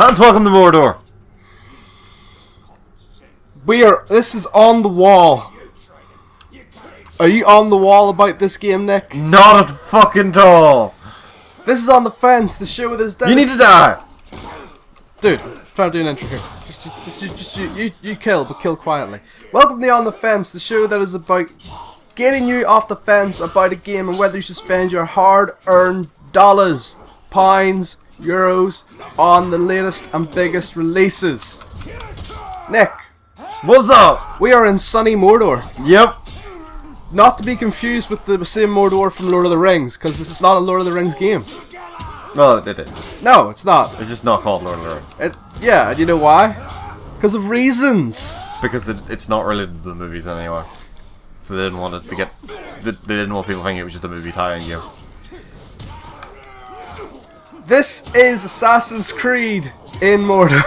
And welcome to Mordor. This is on the wall. Are you on the wall about this game, Nick? Not at fucking all. This is On the Fence, the show with his dad. You need to die. Dude, try to do an intro here. You kill, but kill quietly. Welcome to On the Fence, the show that is about getting you off the fence about a game and whether you should spend your hard-earned dollars, pounds, euros on the latest and biggest releases. Nick, What's up? we are in sunny Mordor. Yep. Not to be confused with the same Mordor from Lord of the Rings, because this is not a Lord of the Rings game. Well, it is. No, it's not. It's just not called Lord of the Rings. Yeah, and you know why? Because of reasons. Because it's not related to the movies anyway. So they didn't want it to get... They didn't want people thinking it was just a movie tie-in game. This is Assassin's Creed in Mordor.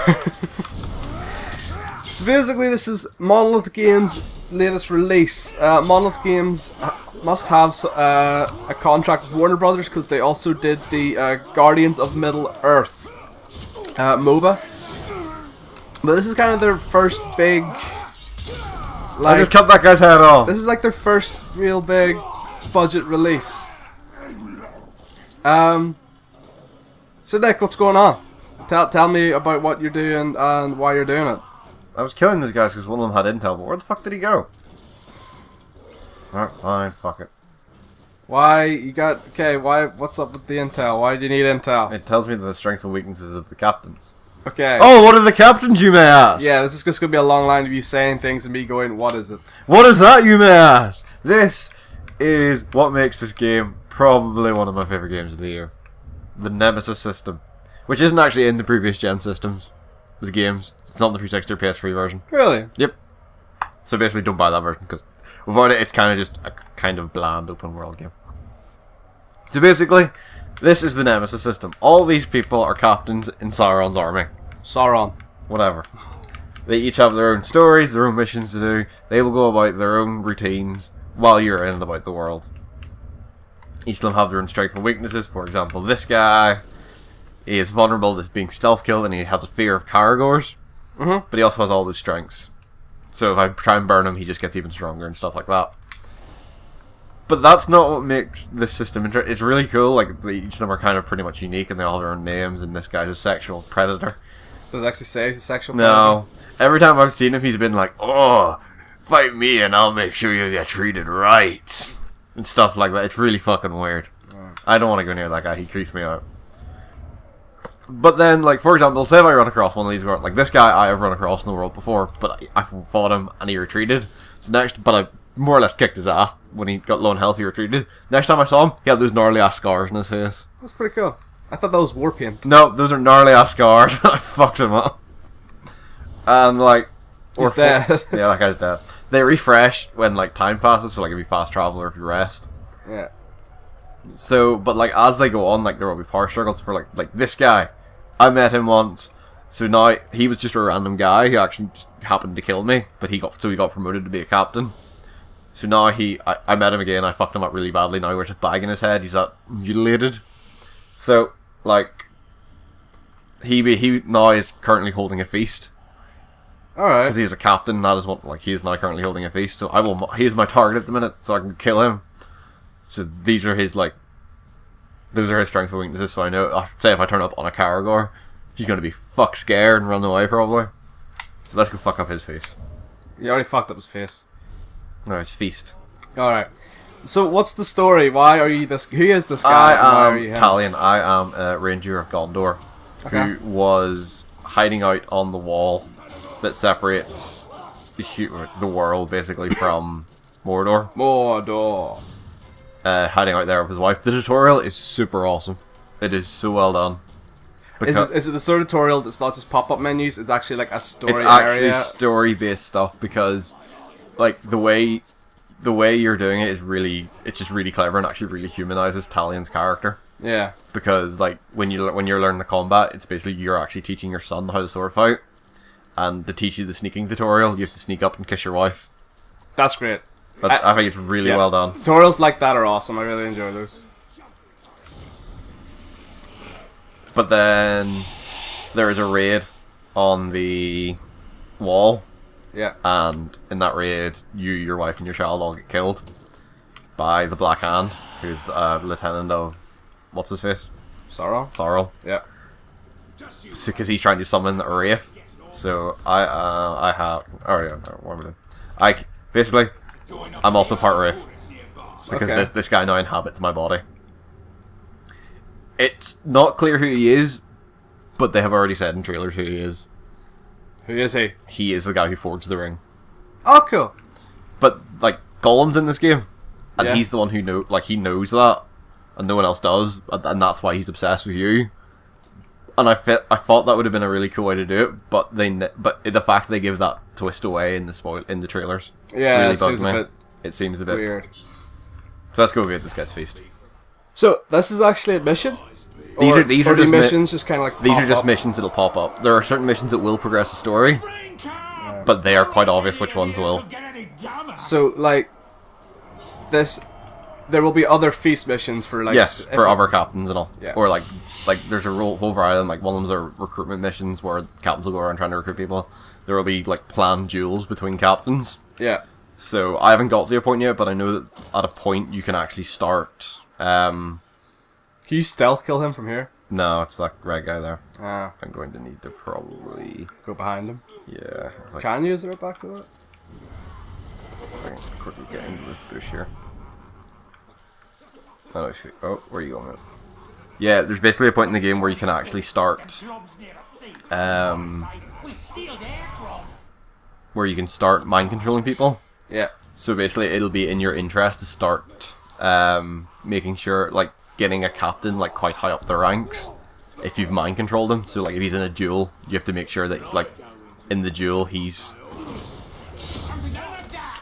So basically this is Monolith Games' latest release. Monolith Games must have a contract with Warner Brothers because they also did the Guardians of Middle-earth MOBA. But this is kind of their first big... I just cut that guy's head off. This is like their first real big budget release. So Nick, what's going on? Tell me about what you're doing and why you're doing it. I was killing these guys because one of them had intel, but where the fuck did he go? Alright, fine, fuck it. Why you got... Okay, why... What's up with the intel? Why do you need intel? It tells me the strengths and weaknesses of the captains. Okay. Oh, what are the captains, you may ask? Yeah, this is just going to be a long line of you saying things and me going, what is it? What is that, you may ask? This is what makes this game probably one of my favourite games of the year. The Nemesis system. Which isn't actually in the previous gen systems. The games. It's not the 360 or PS3 version. Really? Yep. So basically don't buy that version because without it, it's kind of just a kind of bland open world game. So basically, this is the Nemesis system. All these people are captains in Sauron's army. Sauron. Whatever. They each have their own stories, their own missions to do. They will go about their own routines while you're in and about the world. Each of them have their own strengths and weaknesses. For example, this guy, he is vulnerable to being stealth killed and he has a fear of Caragors. But he also has all those strengths. So if I try and burn him, he just gets even stronger and stuff like that. But that's not what makes this system interesting. It's really cool. Like each of them are kind of pretty much unique and they all have their own names. And this guy's a sexual predator. Does it actually say he's a sexual predator? No. Every time I've seen him, he's been like, "Oh, fight me and I'll make sure you get treated right." And stuff like that. It's really fucking weird. I don't want to go near that guy. He creeps me out. But then, like, for example, say if I run across one of these, like, this guy I have run across in the world before, but I fought him and he retreated. So but I more or less kicked his ass when he got low on health, he retreated. Next time I saw him, he had those gnarly ass scars in his face. That's pretty cool. I thought that was war paint. No, those are gnarly ass scars. I fucked him up. And, like... He's dead. Yeah, that guy's dead. They refresh when, like, time passes, so, like, if you fast travel or if you rest. Yeah. So, but, like, as they go on, like, there will be power struggles for, like this guy. I met him once, so now he was just a random guy who actually just happened to kill me, but he got promoted to be a captain. So now I met him again, I fucked him up really badly, now he wears a bag in his head, he's that mutilated. So, like, he now is currently holding a feast. Alright. Because he is a captain, that is what, like, he is now currently holding a feast, so he is my target at the minute, so I can kill him. So these are his, like, those are his strengths and weaknesses, so I know, say if I turn up on a Caragor, he's going to be fuck scared and run away, probably. So let's go fuck up his feast. You already fucked up his face. No, his feast. Alright. So what's the story? Why are you this... Who is this guy? I am Talion. I am a ranger of Gondor, who was hiding out on the wall that separates the world, basically, from Mordor. Mordor. Hiding out there with his wife. The tutorial is super awesome. It is so well done. Is it a sort of tutorial that's not just pop-up menus? It's actually like a story area? It's actually story-based stuff because, like, the way you're doing it is really, it's just really clever and actually really humanizes Talion's character. Yeah. Because, like, when you're learning the combat, it's basically you're actually teaching your son how to sword fight. And to teach you the sneaking tutorial, you have to sneak up and kiss your wife. That's great. I think it's really well done. Tutorials like that are awesome. I really enjoy those. But then there is a raid on the wall, Yeah. and in that raid, you, your wife, and your child all get killed by the Black Hand, who's a lieutenant of what's his face? Sorrow. Sorrel. Yeah. Because he's trying to summon a wraith. So I have. Oh yeah, what am I doing? Basically, I'm also part wraith because Okay. this guy now inhabits my body. It's not clear who he is, but they have already said in trailers who he is. Who is he? He is the guy who forged the ring. Oh, cool. But like Gollum's in this game, and Yeah. he's the one who he knows that, and no one else does, and that's why he's obsessed with you. And I thought that would have been a really cool way to do it, but the fact they give that twist away in the trailers, Yeah, really it bugged seems me. a bit It seems a bit weird. So let's go get this guy's feast. So this is actually a mission. These Or- are these or are the just missions just kind of like these pop are just up? missions that'll pop up. There are certain missions that will progress the story, but they are quite obvious which ones will. So like this, there will be other feast missions for like Yes, if- for other captains and all. Yeah. Or like there's a whole variety. Like one of them's are recruitment missions where captains will go around trying to recruit people. There will be like planned duels between captains. Yeah. So I haven't got to a point yet, but I know that at a point you can actually start. Can you stealth kill him from here? No, it's that red guy there. Ah, I'm going to need to probably. go behind him. Yeah. If I Can you? Is there a back to that? can quickly get into this bush here. Oh, where are you going? Yeah, there's basically a point in the game where you can actually start. Where you can start mind controlling people. Yeah. So basically, it'll be in your interest to start making sure, like, getting a captain like quite high up the ranks. If you've mind controlled him, so like if he's in a duel, you have to make sure that like in the duel he's.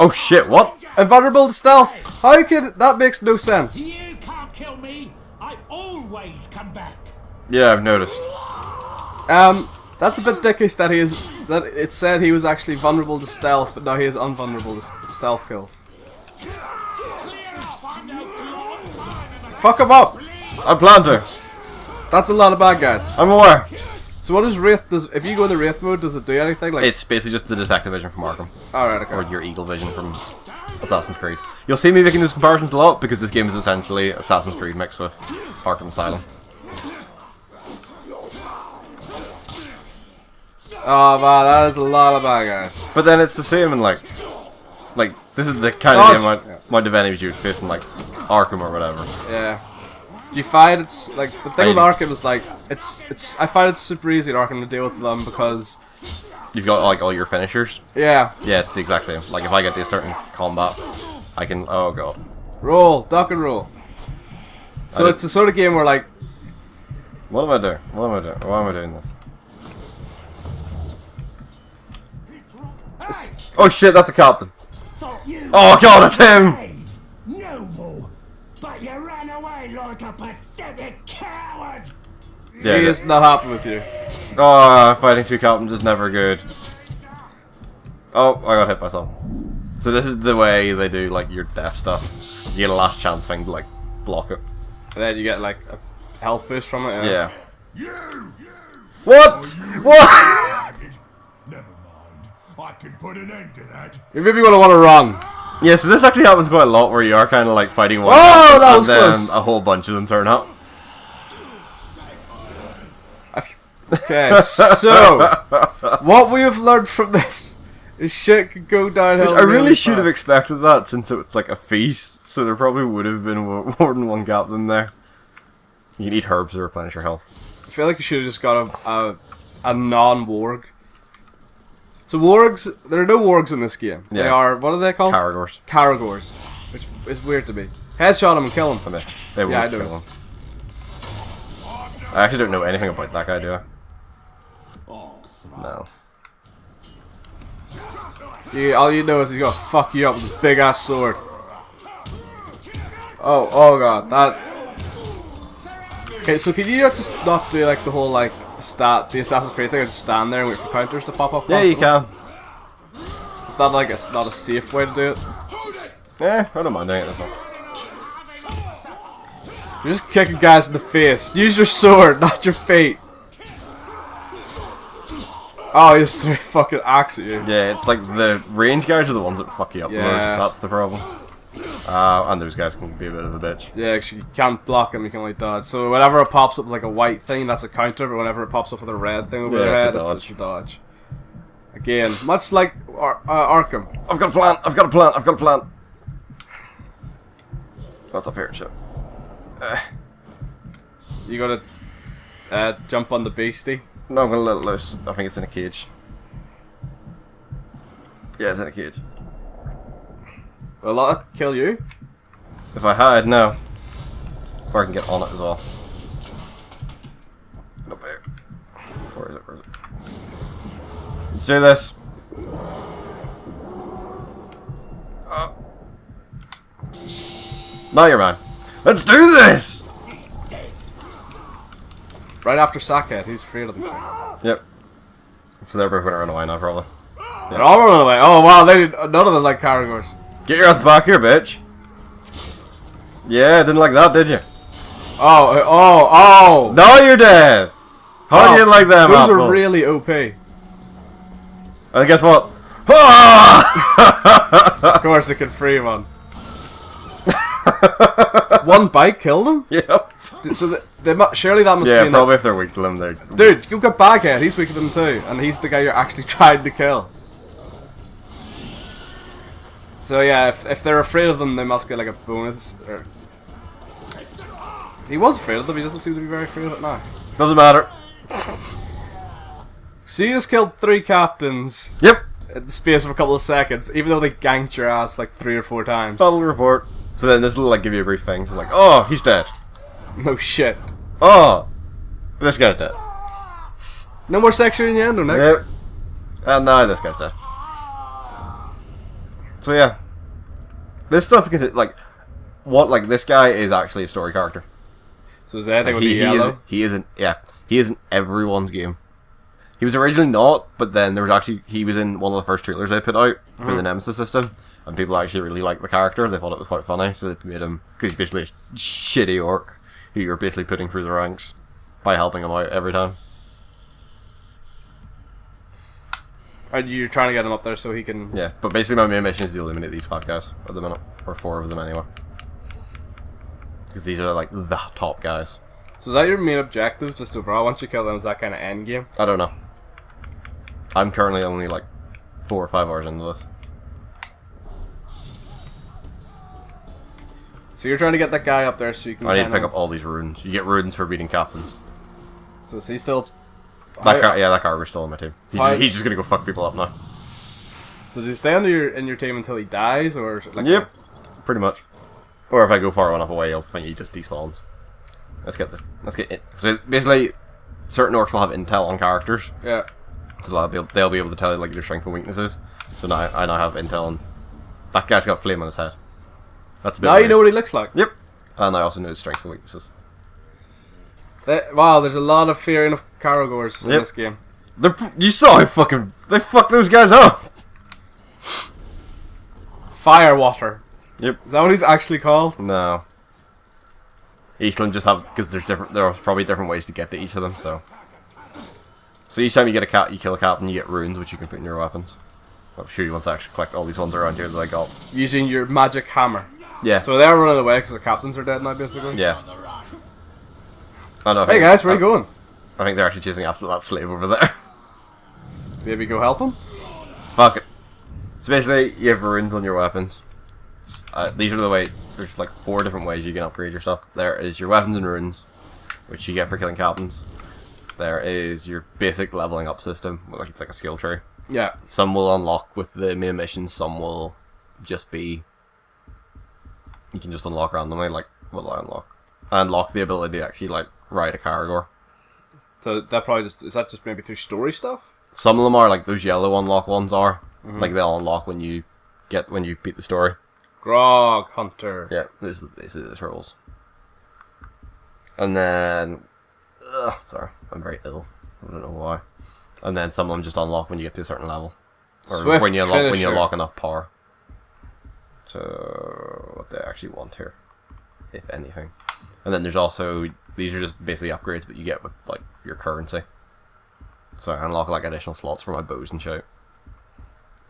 Oh shit! What? Invulnerable to stealth. How could that makes no sense? You can't kill me. I always come back. Yeah, I've noticed. That's a bit dickish that it said he was actually vulnerable to stealth, but now he is invulnerable to stealth kills. Fuck him up! I plan to. That's a lot of bad guys. I'm aware. So what does Wraith if you go into Wraith mode, does it do anything? Like It's basically just the detective vision from Arkham, alright, okay. or your eagle vision from Assassin's Creed. You'll see me making those comparisons a lot because this game is essentially Assassin's Creed mixed with Arkham Asylum. Oh man, that is a lot of bad guys. But then it's the same in like this is the kind of game might have enemies you would face in like Arkham or whatever. Yeah. Do you find it's like the thing with do. Arkham is like it's I find it's super easy in Arkham to deal with them because You've got like all your finishers. yeah. Yeah, it's the exact same. Like if I get to a certain combat, I can. Oh god. Roll, duck and roll. So it's the sort of game where like What am I doing? What am I doing? Why am I doing this? Oh shit! That's a captain. Oh god, that's him. Noble, but you ran away like a pathetic coward. Yeah. he is not happy with you. Oh, fighting two captains is never good. Oh, I got hit by something. So this is the way they do like your death stuff. You get a last chance thing to like block it. And then you get like a health boost from it. Yeah. What? What? Never mind. I can put an end to that. You maybe want to run. Yeah, so this actually happens quite a lot where you are kind of like fighting one Oh, captain that and was then close. a whole bunch of them turn up. Okay, so what we have learned from this is shit could go downhill. I really should have fast. expected that since it's like a feast, so there probably would have been more than one captain there. You can eat herbs to replenish your health. I feel like you should have just got a non-warg. So wargs, there are no wargs in this game. They Yeah. are, what are they called? Caragors. Caragors, which is weird to me. Headshot him and kill him. I mean, they Yeah, I won't kill noticed. him. I actually don't know anything about that guy, do I? No. All you know is he's gonna fuck you up with his big ass sword. Oh god, that. Okay, so can you just not do like the whole like the Assassin's Creed thing and just stand there and wait for counters to pop up? Yeah, you constantly? can. It's not like it's not a safe way to do it. Yeah, I don't mind doing it this one. You're just kicking guys in the face. Use your sword, not your feet. Oh, he just threw a fucking axe at you. Yeah, it's like the range guys are the ones that fuck you up the most. Yeah. That's the problem. And those guys can be a bit of a bitch. Yeah, actually, you can't block him, you can only dodge. So whenever it pops up like a white thing, that's a counter, but whenever it pops up with a red thing over Yeah, their it's head, a it's a dodge. Again, much like Arkham. I've got a plan. I've got a plan. I've got a plan. What's up here? Shit. You gotta jump on the beastie. No, I'm gonna let it loose. I think it's in a cage. Yeah, it's in a cage. Will that kill you? If I hide, no. Or I can get on it as well. Get up there. Where is it? Where is it? Let's do this. Now you're mine. Let's do this! Right after Sackhead, he's afraid of them. Yep. So they're both gonna run away now, probably. They're all running away. Oh wow, none of them like Caragors. Get your ass back here, bitch. Yeah, didn't like that, did you? Oh! No, you're dead! How do you like them Those apples? are really OP. And guess what? Of course it can free one. One bite killed him? Yep. So surely that must be Yeah, enough. probably if they're weak to them, they're... Dude, you've got Baghead, he's weak to them too. And he's the guy you're actually trying to kill. So yeah, if they're afraid of them, they must get like a bonus. He was afraid of them, he doesn't seem to be very afraid of it now. Doesn't matter. So you just killed 3 captains Yep. in the space of a couple of seconds, even though they ganked your ass like 3 or 4 times. Battle report. So then this will like give you a brief thing. So like, oh, he's dead. No shit. Oh, this guy's dead. No more sexual innuendo, Nick. Yep. And now this guy's dead. So yeah, this stuff can like, like this guy is actually a story character. So is anything Like, with the yellow? he isn't everyone's game. He was originally not, but then there was he was in one of the first trailers they put out for the Nemesis system, and people actually really liked the character. They thought it was quite funny, so they made him, because he's basically a shitty orc who you're basically putting through the ranks by helping him out every time. And you're trying to get him up there so he can... Yeah, but basically my main mission is to eliminate these 5 guys at the minute, or 4 of them anyway, because these are like the top guys. So is that your main objective, just overall? Once you kill them, is that kind of end game? I don't know. I'm currently only like 4 or 5 hours into this. So you're trying to get that guy up there so you can... I need to pick up all these runes. You get runes for beating captains. So is he still... That Carver's still on my team. He's just gonna go fuck people up now. So does he stay in your team until he dies, or... Like Yep. Pretty much. Or if I go far enough away, I'll think he just despawns. Let's get it. So basically, certain orcs will have intel on characters. Yeah. So they'll be able to tell you like their strengths and weaknesses. So now I now have intel on... That guy's got flame on his head. That's a bit Now weird. you know what he looks like. Yep. And I also know his strengths and weaknesses. Wow, there's a lot of fearing of Caragors in Yep. this game. You saw how they fucked those guys up. Firewater. Yep. Is that what he's actually called? No. Each of them just have, because there's probably different ways to get to each of them. So each time you kill a captain, you get runes which you can put in your weapons. I'm sure you want to actually collect all these ones around here that I got. Using your magic hammer. Yeah. So they're running away because their captains are dead now, basically. Yeah. Oh, no, Hey guys, where are you going? I think they're actually chasing after that slave over there. Maybe go help him? Fuck it. So basically, you have runes on your weapons. These are the way. There's like 4 different ways you can upgrade your stuff. There is your weapons and runes, which you get for killing captains. There is your basic leveling up system, like it's like a skill tree. Yeah. Some will unlock with the main missions. Some will just be. You can just unlock randomly. Like what will I unlock? I unlock the ability to actually like ride a Caragor. So that probably is that just maybe through story stuff? Some of them are like those yellow unlock ones are. Like they'll unlock when you beat the story. Grog Hunter. Yeah, this rules. And then, sorry, I'm very ill. I don't know why. And then some of them just unlock when you get to a certain level, or Swift when you finisher. unlock enough power. So what they actually want here, if anything. And then there's also these are just basically upgrades, but you get with like your currency. So I unlock like additional slots for my bows and shit.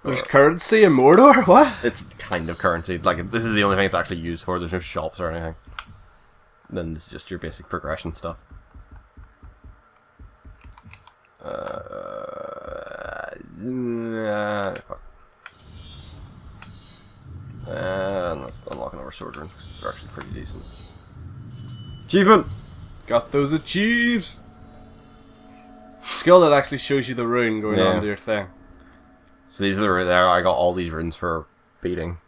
There's currency in Mordor? What? It's kind of currency. Like, this is the only thing it's actually used for. There's no shops or anything. Then this is just your basic progression stuff. Fuck. And let's unlock another sword rune. They're actually pretty decent. Achievement! Got those achieves! Skill that actually shows you the rune going on to your thing. So these are the I got all these runes for beating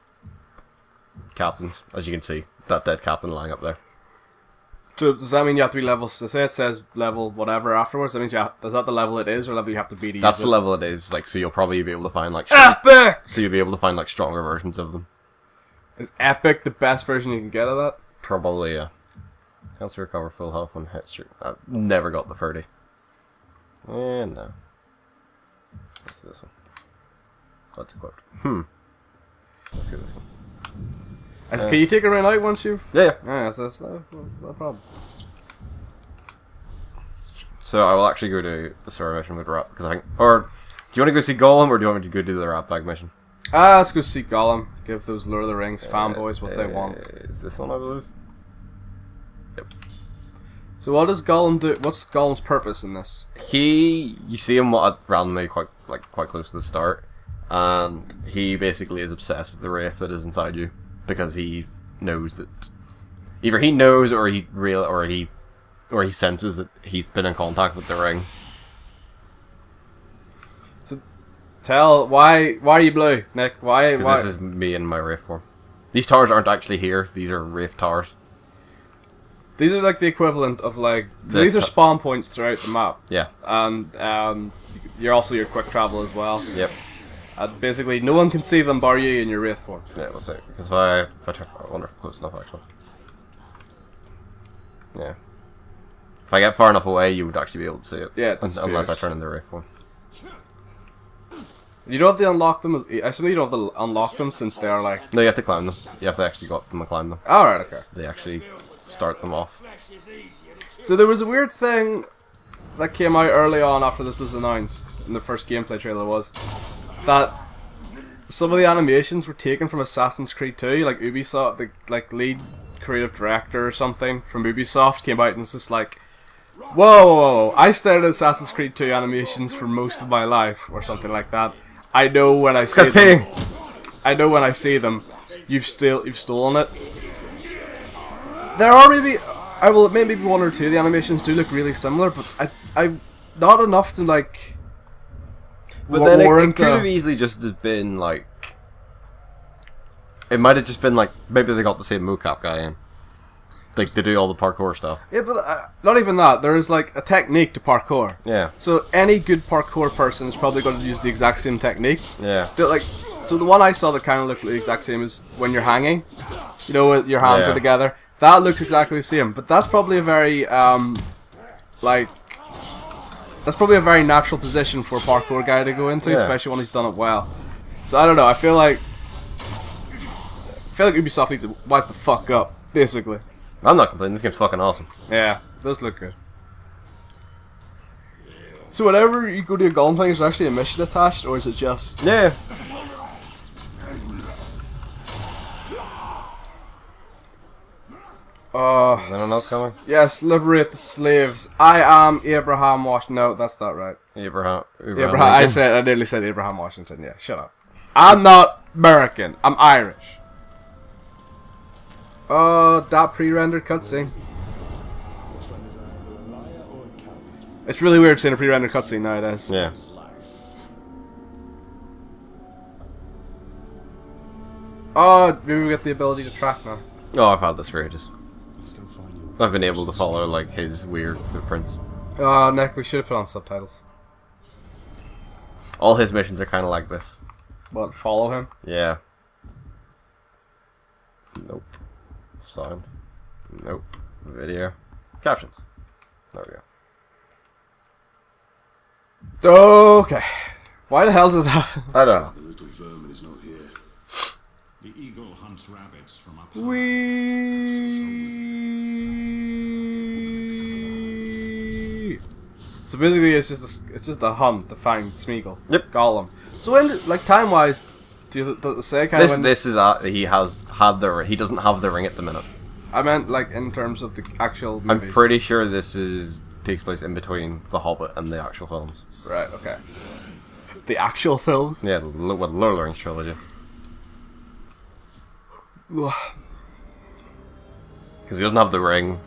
captains, as you can see. That dead captain lying up there. So does that mean you have to be level? So say it says level whatever afterwards. That means is that the level it is, or level you have to beat? That's the level it is. Like, so you'll probably be able to find like. Epic! So you'll be able to find like stronger versions of them. Is epic the best version you can get of that? Probably, yeah. Helps recover full health when hits your. I've never got the 30. And no. What's this one? That's equipped. Let's do this one. Can you take a rune out once you've? Yeah. Yeah, that's no problem. So I will actually go to the story mission with Rat, because I think. Or do you want to go see Gollum, or do you want me to go do the Rat Bag mission? Let's go see Gollum. Give those Lord of the Rings fanboys what they want. Is this one, I believe? Yep. So what does Gollum do? What's Gollum's purpose in this? You see him randomly quite close to the start, and he basically is obsessed with the wraith that is inside you, because he knows that either he knows or he senses that he's been in contact with the ring. So why are you blue, Nick? Why? Because this is me in my wraith form. These towers aren't actually here. These are wraith towers. These are like the equivalent of like these are spawn points throughout the map. Yeah. And you're also your quick travel as well. Yep. And basically, no one can see them bar you in your wraith form. Yeah, we'll see. Because if I wonder if I'm close enough actually. Yeah. If I get far enough away, you would actually be able to see it. Yeah, unless I turn in the wraith form. You don't have to unlock them. I assume you don't have to unlock them since they are like. No, you have to climb them. You have to actually go up them and climb them. Alright, okay. They actually start them off. So there was a weird thing that came out early on after this was announced in the first gameplay trailer was that some of the animations were taken from Assassin's Creed 2, like Ubisoft, the like lead creative director or something from Ubisoft came out and was just like, whoa, I stared at Assassin's Creed 2 animations for most of my life, or something like that. I know when I see them. I know when I see them. You've stolen it. There are maybe one or two of the animations do look really similar, but I not enough to like. But then it could have easily just been like. It might have just been like maybe they got the same mocap guy in. Like to do all the parkour stuff. Yeah, but not even that. There is like a technique to parkour. Yeah. So any good parkour person is probably going to use the exact same technique. Yeah. So the one I saw that kind of looked the exact same is when you're hanging. You know, with your hands are together. That looks exactly the same. But that's probably a very that's probably a very natural position for a parkour guy to go into, especially when he's done it well. So I don't know. I feel like Ubisoft needs to wise the fuck up, basically. I'm not complaining, this game's fucking awesome. Yeah, it does look good. So whenever you go to a Gollum thing, is there actually a mission attached, or is it just... Yeah. Is anyone else coming? Yes, liberate the slaves. I am Abraham Washington. No, that's not right. Abraham I nearly said Abraham Washington. Yeah, shut up. I'm not American. I'm Irish. That pre-rendered cutscene. It's really weird seeing a pre-rendered cutscene nowadays. Yeah. Maybe we get the ability to track now. Oh, I've had this for ages. I've been able to follow like his weird footprints. Nick, we should have put on subtitles. All his missions are kind of like this. What, follow him? Yeah. Nope. Sound. Nope. Video. Captions. There we go. Okay. Why the hell does that happen? I don't know. The little vermin is not here. The eagle hunts rabbits from up high. So basically, it's just a hunt to find Smeagol. Yep. Gollum. So when, like, time-wise, does it say kind of when... This is he has had he doesn't have the ring at the minute. I meant, like, in terms of the actual I'm movies. pretty sure this takes place in between The Hobbit and the actual films. Right, okay. The actual films? Yeah, the Lord of the Rings trilogy. Ugh. Because he doesn't have the ring.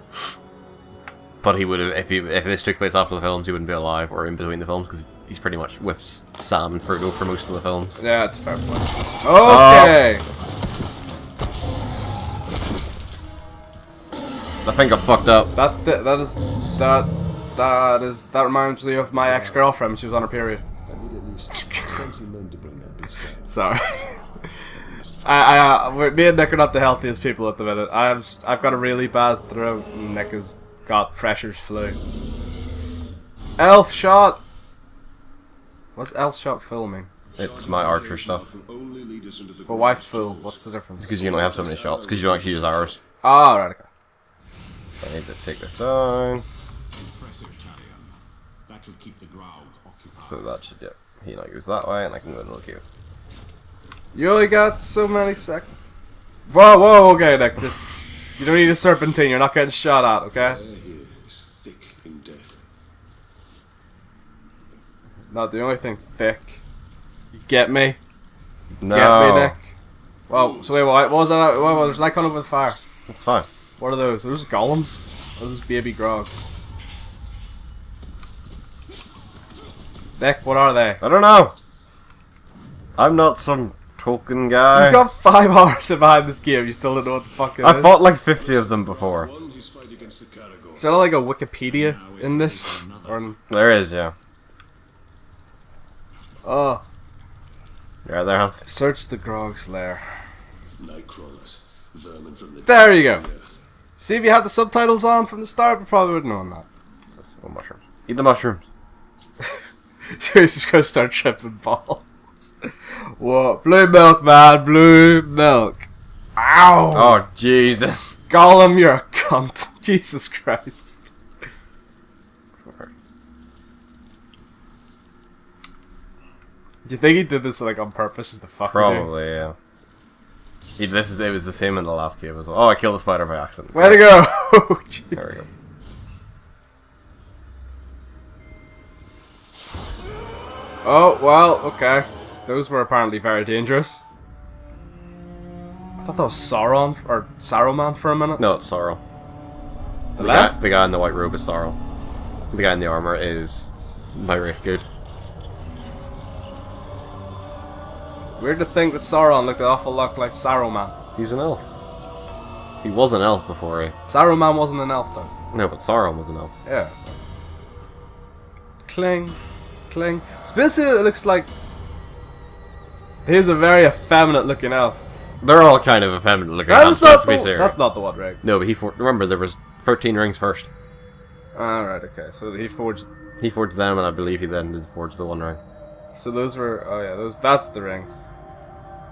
But he would have, if this took place after the films, he wouldn't be alive, or in between the films, because he's pretty much with Sam and Frodo for most of the films. Yeah, it's a fair point. Okay! I think I fucked up. That reminds me of my ex-girlfriend when she was on her period. I need at least 20 men to bring that beast down. Sorry. Me and Nick are not the healthiest people at the minute. I've got a really bad throat, and Nick has got Fresher's flu. Elf shot. What's Elf shot filming? It's my archer stuff. But why full? What's the difference? Because you can only have so many shots. Because you don't actually use arrows. Ah, right. Okay. I need to take this down. Impressive, Talion. That should keep the Graug occupied. So that should, yeah. He now goes that way, and I can go into the cave. You only got so many seconds. Whoa, okay, Nick. You don't need a serpentine. You're not getting shot at, okay? Air here is thick in death. Not the only thing thick. You get me? No. Get me, Nick? Well, so wait, what was that? What was that coming over the fire? It's fine. What are those? Are those golems? Or are those baby grogs? Nick, what are they? I don't know. I'm not some Tolkien guy. You've got 5 hours behind this game. You still don't know what the fuck it is. I fought like 50 of them before. One, his fight against the Caragors. Is there like a Wikipedia in this? Or There is, yeah. oh, You're right there, Hans. search the Grog's lair. Nightcrawlers, vermin from the There you go. earth. See, if you had the subtitles on from the start, we probably would have known that. What's this? Oh, mushrooms. Eat the mushrooms. He's just gonna start tripping balls. What? Blue milk, man. Blue milk. Ow! Oh, Jesus. Gollum, you're a cunt. Jesus Christ. Do you think he did this like on purpose just to fuck with you? Probably, yeah. It was the same in the last cave as well. Oh, I killed a spider by accident. Way to go! There we go. Oh, well, okay. Those were apparently very dangerous. I thought that was Sauron, or Saruman for a minute. No, it's Sorrow. The left? The guy in the white robe is Sorrow. The guy in the armor is my Wraith Good. Weird to think that Sauron looked an awful lot like Saruman. He's an elf. He was an elf before he... Saruman wasn't an elf though. No, but Sauron was an elf. Yeah. Cling. Cling. So basically it looks like... He's a very effeminate looking elf. They're all kind of effeminate looking elves, let's be serious. That's not the one, right? No, but remember, there was 13 rings first. Alright, okay. So he forged... He forged them, and I believe he then did forge the One Ring. So those were... Oh yeah, that's the rings.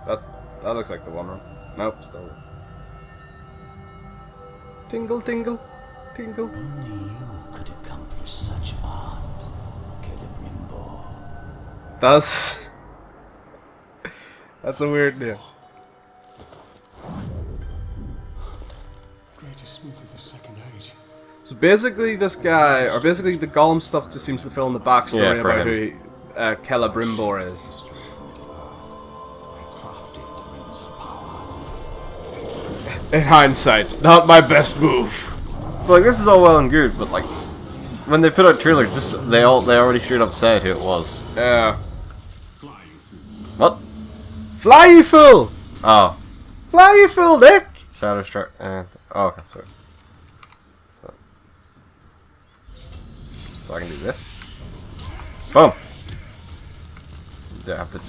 That looks like the one ring. Nope, still... Tingle, tingle, tingle. Only you could accomplish such art, Celebrimbor. That's a weird name. Greatest smith of the Second Age. So basically this guy, or basically the Gollum stuff just seems to fill in the backstory Yeah, for about him. who Celebrimbor is. I crafted the rings of power. In hindsight, not my best move. But, like, this is all well and good, but, like, when they put out trailers, they already straight up said who it was. Yeah. Fly, you fool. What? Fly, you fool! Oh. Fly, you fool, Nick! Shadow Strike. Oh, okay, sorry. So I can do this. Boom! Yeah, I have to...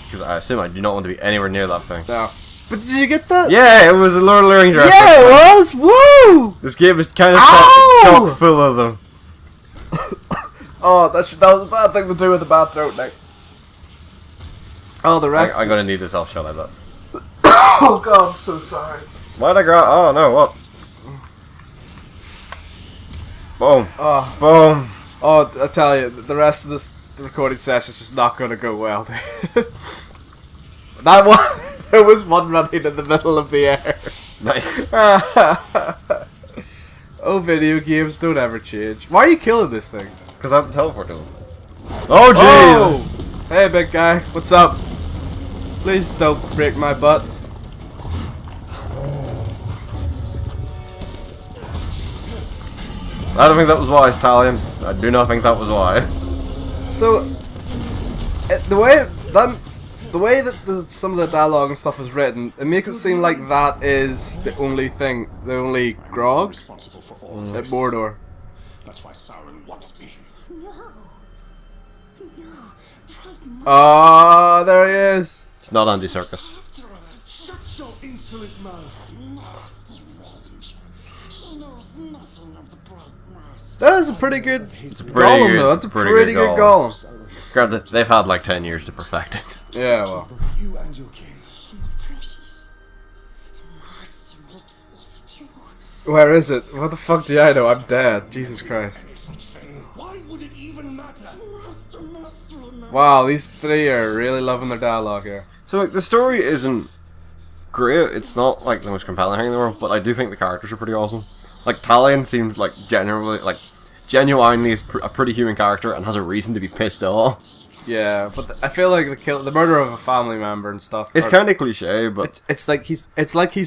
Because I assume I do not want to be anywhere near that thing. No. But did you get that? Yeah, it was a Lord of the Rings reference. Yeah, it was! Woo! This game is kind of Ow! chock full of them. Oh, that was a bad thing to do with a bad throat, Nick. Oh, the rest... I'm gonna need this elf shot, I bet. Oh god, I'm so sorry. Why'd I grab... Oh, no, what? Boom. Oh, Boom. Oh, I tell you, the rest of this recording session is just not going to go well, dude. That one, there was one running in the middle of the air. Nice. Oh, video games don't ever change. Why are you killing these things? Because I have to teleport to them. Oh, Jesus! Oh! Hey, big guy, what's up? Please don't break my butt. I don't think that was wise, Talion. I do not think that was wise. So, the way that some of the dialogue and stuff is written, it makes it seem like that is the only thing, the only grog Responsible for all of at this. Mordor. That's why Sauron wants me. Oh, there he is. It's not Andy Serkis. Shut your insolent mouth. That is a pretty good It's Gollum, pretty good. though. That's a Pretty pretty good good Gollum. Gollum. Granted, they've had like 10 years to perfect it. Yeah, well. You and your kin. Where is it? What the fuck do I know? I'm dead. Jesus Christ. Why would it even matter? Wow, these three are really loving their dialogue here. So like the story isn't great. It's not like the most compelling thing in the world, but I do think the characters are pretty awesome. Like Talion seems like genuinely is a pretty human character and has a reason to be pissed off. Yeah, but I feel like the murder of a family member and stuff. It's kind of cliche, but it's like he's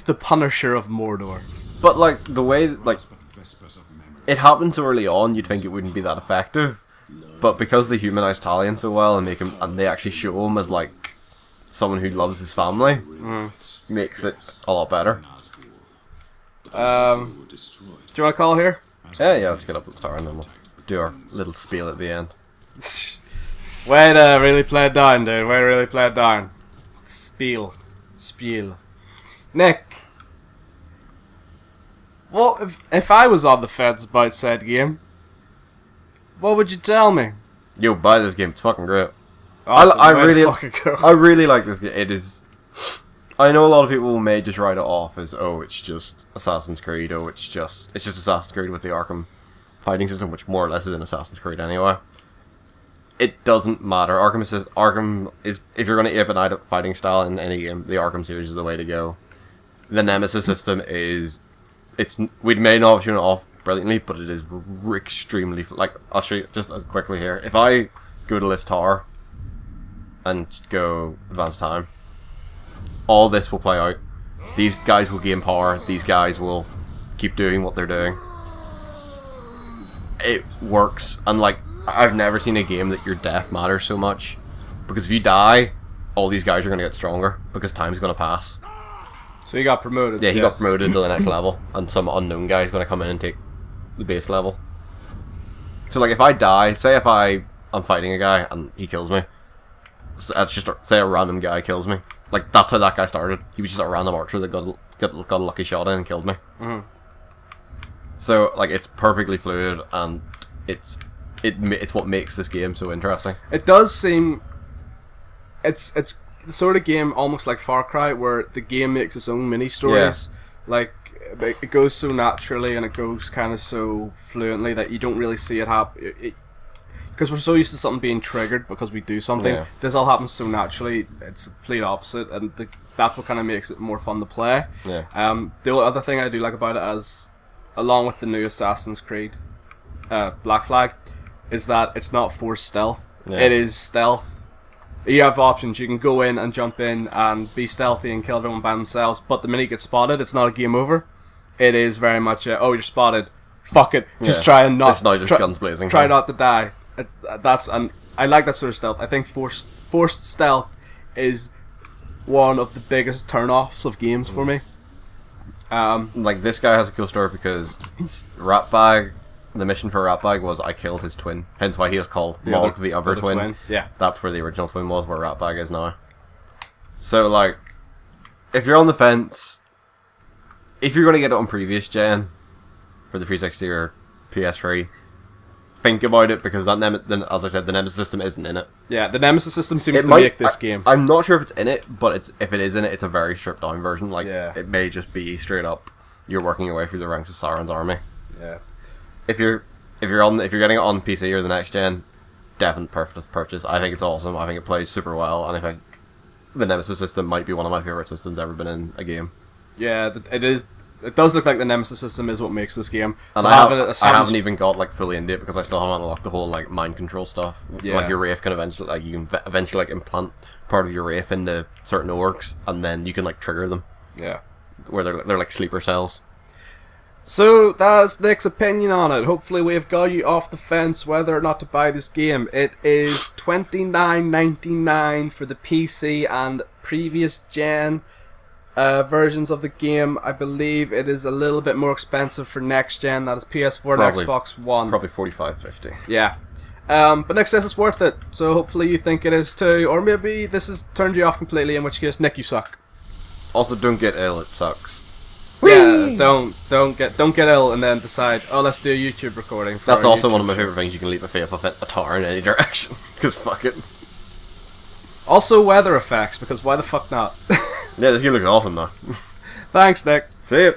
the Punisher of Mordor. but like the way like it happened so early on, you'd think it wouldn't be that effective. But because they humanize Talion so well and make him, and they actually show him as like someone who loves his family, makes it a lot better. Do you want to call here? Yeah, let's get up at the start and then we'll do our little spiel at the end. Way to really play it down, dude. Way to really play it down. Spiel. Nick. Well, if I was on the fence about said game, what would you tell me? Yo, buy this game. It's fucking great. Awesome, I way to really, fucking go. I really like this game. It is. I know a lot of people may just write it off as, oh, it's just Assassin's Creed. Oh, it's just Assassin's Creed with the Arkham fighting system, which more or less is an Assassin's Creed anyway. It doesn't matter. Arkham is if you're going to ape an fighting style in any game, the Arkham series is the way to go. The Nemesis system is. We may not have shown it off brilliantly, but it is extremely like. I'll show you just as quickly here. If I go to list tower and go advanced time, all this will play out. These guys will gain power. These guys will keep doing what they're doing. It works, and like I've never seen a game that your death matters so much, because if you die, all these guys are going to get stronger because time's going to pass. So he got promoted. Yeah, he yes. got promoted to the next level, and some unknown guy is going to come in and take the base level. So, like, if I die, say if I'm fighting a guy and he kills me, that's just say a random guy kills me. Like, that's how that guy started. He was just a random archer that got a lucky shot in and killed me. Mm-hmm. So, like, it's perfectly fluid, and it's what makes this game so interesting. it does seem it's the sort of game almost like Far Cry where the game makes its own mini stories. Like it goes so naturally and it goes kind of so fluently that you don't really see it happen. Because we're so used to something being triggered because we do something. Yeah. This all happens so naturally. It's the complete opposite, and that's what kind of makes it more fun to play. Yeah. The other thing I do like about it, as along with the new Assassin's Creed, Black Flag, is that it's not forced stealth. Yeah. It is stealth. You have options. You can go in and jump in and be stealthy and kill everyone by themselves. But the minute you get spotted, it's not a game over. It is very much oh, you're spotted. Fuck it. Just try and not. It's not just guns blazing. Try not to die. And I like that sort of stealth. I think forced stealth is one of the biggest turn-offs of games for me. Like, this guy has a cool story because Ratbag, the mission for Ratbag was I killed his twin. Hence why he is called Mog, the other twin. Yeah. That's where the original twin was, where Ratbag is now. So, like, if you're on the fence, if you're going to get it on previous gen, for the 360 or PS3, think about it, because as I said, the Nemesis system isn't in it. Yeah, the Nemesis system seems to make this game. I'm not sure if it's in it, but if it is in it, it's a very stripped down version. Like, Yeah. it may just be straight up, you're working your way through the ranks of Sauron's army. Yeah. If you're if you're getting it on PC or the next gen, definite purchase. I think it's awesome. I think it plays super well, and I think the Nemesis system might be one of my favorite systems ever been in a game. Yeah, it is. It does look like the Nemesis system is what makes this game. And So I haven't even got like fully into it because I still haven't unlocked the whole like mind control stuff. Yeah. Like your Wraith can eventually eventually like implant part of your Wraith into certain orcs, and then you can like trigger them Yeah. where they're like sleeper cells. So that is Nick's opinion on it. Hopefully we've got you off the fence whether or not to buy this game. It is $29.99 for the PC and previous gen versions of the game. I believe it is a little bit more expensive for next gen. That is PS4 Probably- and Xbox One. Probably 45-50. Yeah. But Nick says it's worth it. So hopefully you think it is too. Or maybe this has turned you off completely, in which case, Nick, you suck. Also, don't get ill. It sucks. Yeah, don't get ill and then decide, oh, let's do a YouTube recording. For That's our also YouTube one of my show. favorite things. You can leap a faith off a tower in any direction. Because fuck it. Also weather effects, because why the fuck not? Yeah, this game looks awesome though. Thanks, Nick. See ya.